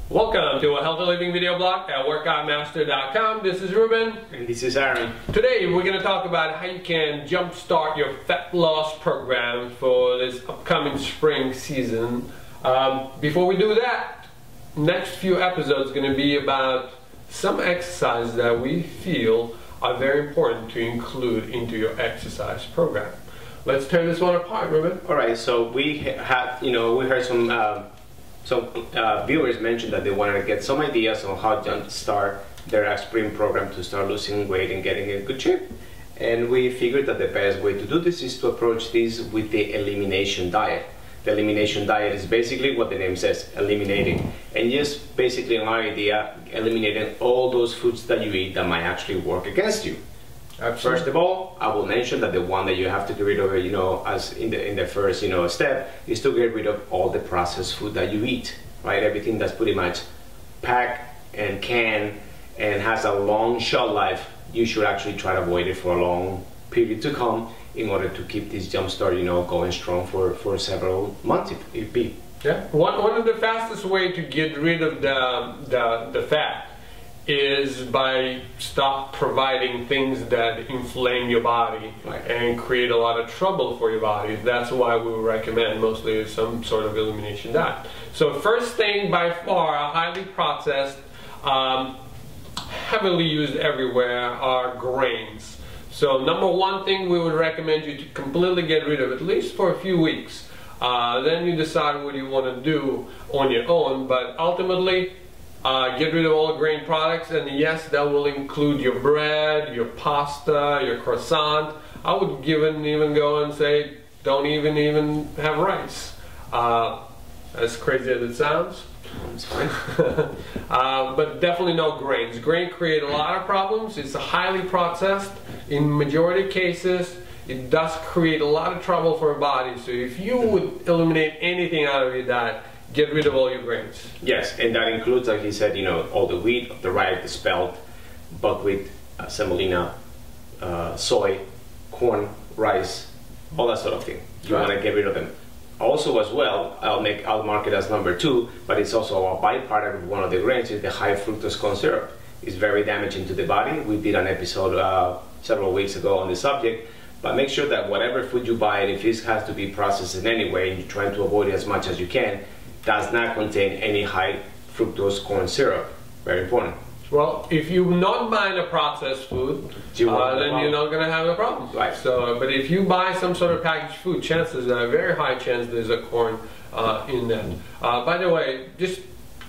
Welcome to a healthy living video blog at workoutmaster.com. This is Ruben. And this is Aram. Today we're going to talk about how you can jumpstart your fat loss program for this upcoming spring season. Before we do that, next few episodes are going to be about some exercises that we feel are very important to include into your exercise program. Let's tear this one apart, Ruben. All right, so we had, we heard some viewers mention that they wanted to get some ideas on how to start their spring program to start losing weight and getting in good shape. And we figured that the best way to do this is to approach this with the elimination diet. The elimination diet is basically what the name says, eliminating. And just basically an idea, eliminating all those foods that you eat that might actually work against you. Absolutely. First of all, I will mention that the one that you have to get rid of, as in the first, step, is to get rid of all the processed food that you eat, right? Everything that's pretty much packed and canned and has a long shelf life, you should actually try to avoid it for a long period to come in order to keep this jump start, going strong for several months if be. Yeah. One of the fastest way to get rid of the fat is by stop providing things that inflame your body, right, and create a lot of trouble for your body. That's why we recommend mostly some sort of elimination diet. So first thing, by far, highly processed, heavily used everywhere, are grains. So number one thing we would recommend you to completely get rid of, at least for a few weeks. Then you decide what you want to do on your own, but ultimately get rid of all the grain products, and yes, that will include your bread, your pasta, your croissant. I would even go and say don't even have rice. As crazy as it sounds. It's fine. But definitely no grains. Grain create a lot of problems. It's highly processed. In majority of cases, it does create a lot of trouble for our body. So if you would eliminate anything out of your diet, get rid of all your grains. Yes, and that includes, like he said, all the wheat, the rye, the spelt, buckwheat, semolina, soy, corn, rice, all that sort of thing. You want to get rid of them. Also, as well, I'll mark it as number 2, but it's also a byproduct of one of the grains is the high fructose corn syrup. It's very damaging to the body. We did an episode several weeks ago on the subject. But make sure that whatever food you buy, if it has to be processed in any way, and you're trying to avoid it as much as you can, does not contain any high fructose corn syrup. Very important. Well, if you're not buying a processed food, then you're not going to have a problem. Right. So, but if you buy some sort of packaged food, chances are a very high chance there's a corn in that. By the way, just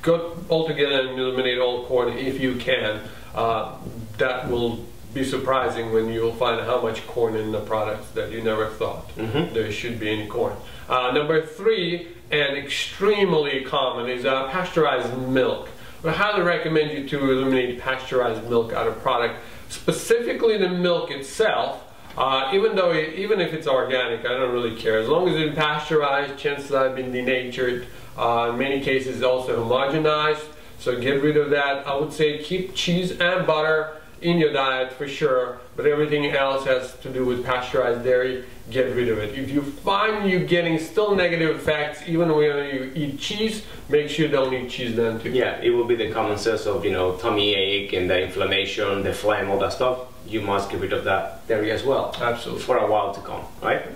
go altogether and eliminate all corn if you can. That will be surprising when you'll find how much corn in the products that you never thought there should be any corn. Number 3, and extremely common, is pasteurized milk. I highly recommend you to eliminate pasteurized milk out of product, specifically the milk itself. Even if it's organic, I don't really care. As long as it's pasteurized, chances are it's been denatured. In many cases, it's also homogenized. So get rid of that. I would say keep cheese and butter in your diet for sure, but everything else has to do with pasteurized dairy, get rid of it. If you find you're getting still negative effects even when you eat cheese, make sure you don't eat cheese then too. Yeah, it will be the common sense of tummy ache and the inflammation, the phlegm, all that stuff. You must get rid of that dairy as well. Absolutely. For a while to come, right?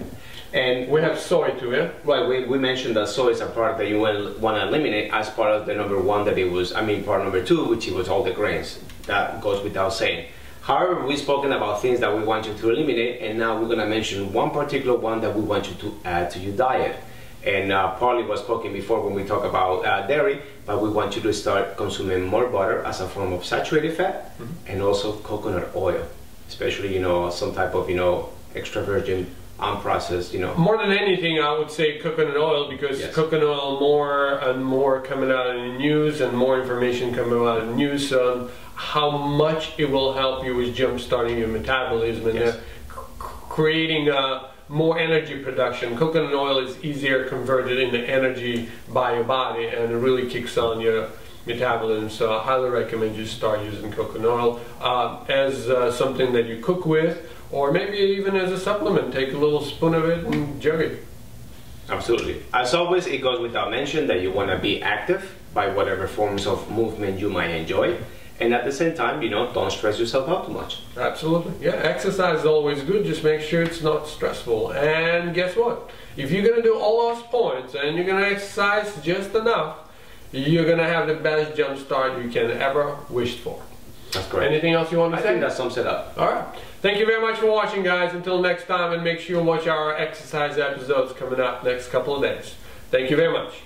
And we have soy too, yeah? Right, we mentioned that soy is a product that you want to eliminate as part of the number 1 that it was, part number 2, which it was all the grains. That goes without saying. However, we've spoken about things that we want you to eliminate, and now we're going to mention one particular one that we want you to add to your diet. And partly was spoken before when we talk about dairy, but we want you to start consuming more butter as a form of saturated fat, and also coconut oil, especially some type of extra virgin unprocessed, More than anything, I would say coconut oil, because yes, coconut oil more and more coming out in the news, and more information coming out in the news on how much it will help you with jump starting your metabolism and yes, creating more energy production. Coconut oil is easier converted into energy by your body, and it really kicks on your metabolism. So I highly recommend you start using coconut oil as something that you cook with, or maybe even as a supplement. Take a little spoon of it and jug it. Absolutely. As always, it goes without mention that you want to be active. by whatever forms of movement you might enjoy. And at the same time, you know, don't stress yourself out too much. Absolutely. Yeah, exercise is always good. Just make sure it's not stressful. And guess what? If you're going to do all those points and you're going to exercise just enough, you're going to have the best jump start you can ever wish for. That's correct. Anything else you want to say? I think that sums it up. All right. Thank you very much for watching, guys. Until next time, and make sure you watch our exercise episodes coming up next couple of days. Thank you very much.